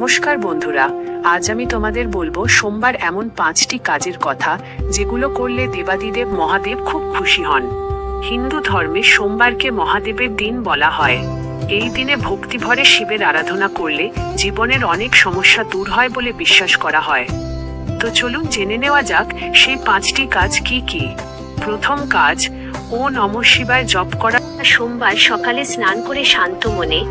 নমস্কার বন্ধুরা, আজ আমি তোমাদের বলবো সোমবার এমন 5টি কাজের কথা যেগুলো করলে দেবাদিদেব মহাদেব খুব খুশি হন। হিন্দু ধর্মে সোমবারকে মহাদেবের দিন বলা হয়। এই দিনে ভক্তিভরে শিবের আরাধনা করলে জীবনের অনেক সমস্যা দূর হয় বলে বিশ্বাস করা হয়। তো চলুন জেনে নেওয়া যাক সেই 5টি কাজ কি কি। প্রথম কাজ, ও নমঃ শিবায় জপ করা। সোমবার সকালে স্নান করে শান্ত মনে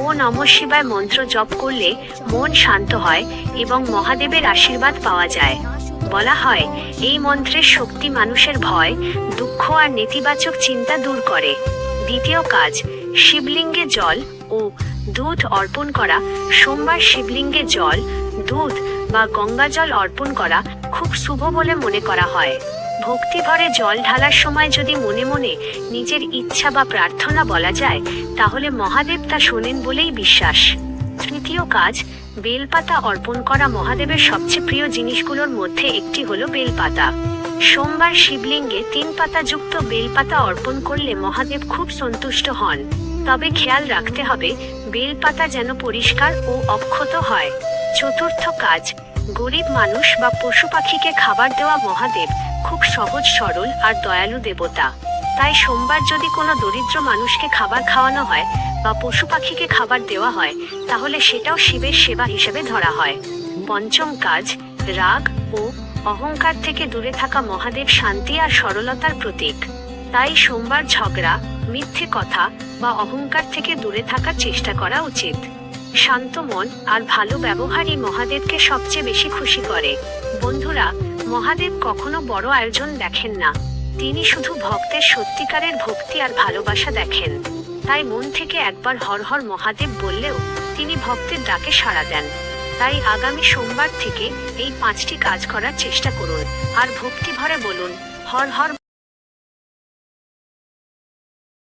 ও নমঃ শিবায় মন্ত্র জপ করলে মন শান্ত হয় এবং মহাদেবের আশীর্বাদ পাওয়া যায়। বলা হয় এই মন্ত্রের শক্তি মানুষের ভয়, দুঃখ আর নেতিবাচক চিন্তা দূর করে। দ্বিতীয় কাজ, শিবলিঙ্গে জল ও দুধ অর্পণ করা। সোমবার শিবলিঙ্গে জল, দুধ বা গঙ্গা জল অর্পণ করা খুব শুভ বলে মনে করা হয়। ভক্তিভরে জল ঢালার সময় যদি মনে মনে নিজের ইচ্ছা বা প্রার্থনা বলা যায়, তাহলে মহাদেব তা শোনেন বলেই বিশ্বাস। তৃতীয় কাজ, বেলপাতা অর্পণ করা। মহাদেবের সবচেয়ে প্রিয় জিনিসগুলোর মধ্যে একটি হলো বেলপাতা। সোমবার শিবলিঙ্গে 3 পাতা যুক্ত বেলপাতা অর্পণ করলে মহাদেব খুব সন্তুষ্ট হন। তবে খেয়াল রাখতে হবে বেলপাতা যেন পরিষ্কার ও অক্ষত হয়। চতুর্থ কাজ, গরিব মানুষ বা পশু পাখিকে খাবার দেওয়া। মহাদেব খুব সহজ সরল আর দয়ালু দেবতা। তাই সোমবার যদি কোনো দরিদ্র মানুষকে খাবার খাওয়ানো হয় বা পশু পাখিকে খাবার দেওয়া হয়, তাহলে সেটাও শিবের সেবা হিসেবে ধরা হয়। পঞ্চম কাজ, রাগ ও অহংকার থেকে দূরে থাকা। মহাদেব শান্তি আর সরলতার প্রতীক। তাই সোমবার ঝগড়া, মিথ্যে কথা বা অহংকার থেকে দূরে থাকার চেষ্টা করা উচিত। শান্ত মন আর ভালো ব্যবহারই মহাদেবকে সবচেয়ে বেশি খুশি করে। বন্ধুরা, মহাদেব কখনো বড় আয়োজন দেখেন না, তিনি শুধু ভক্তের সত্যিকারের ভক্তি আর ভালোবাসা দেখেন। তাই মন থেকে একবার হর হর মহাদেব বললেও তিনি ভক্তের ডাকে সাড়া দেন। তাই আগামী সোমবার থেকে এই 5টি কাজ করার চেষ্টা করুন আর ভক্তি ভরে বলুন, হর হর।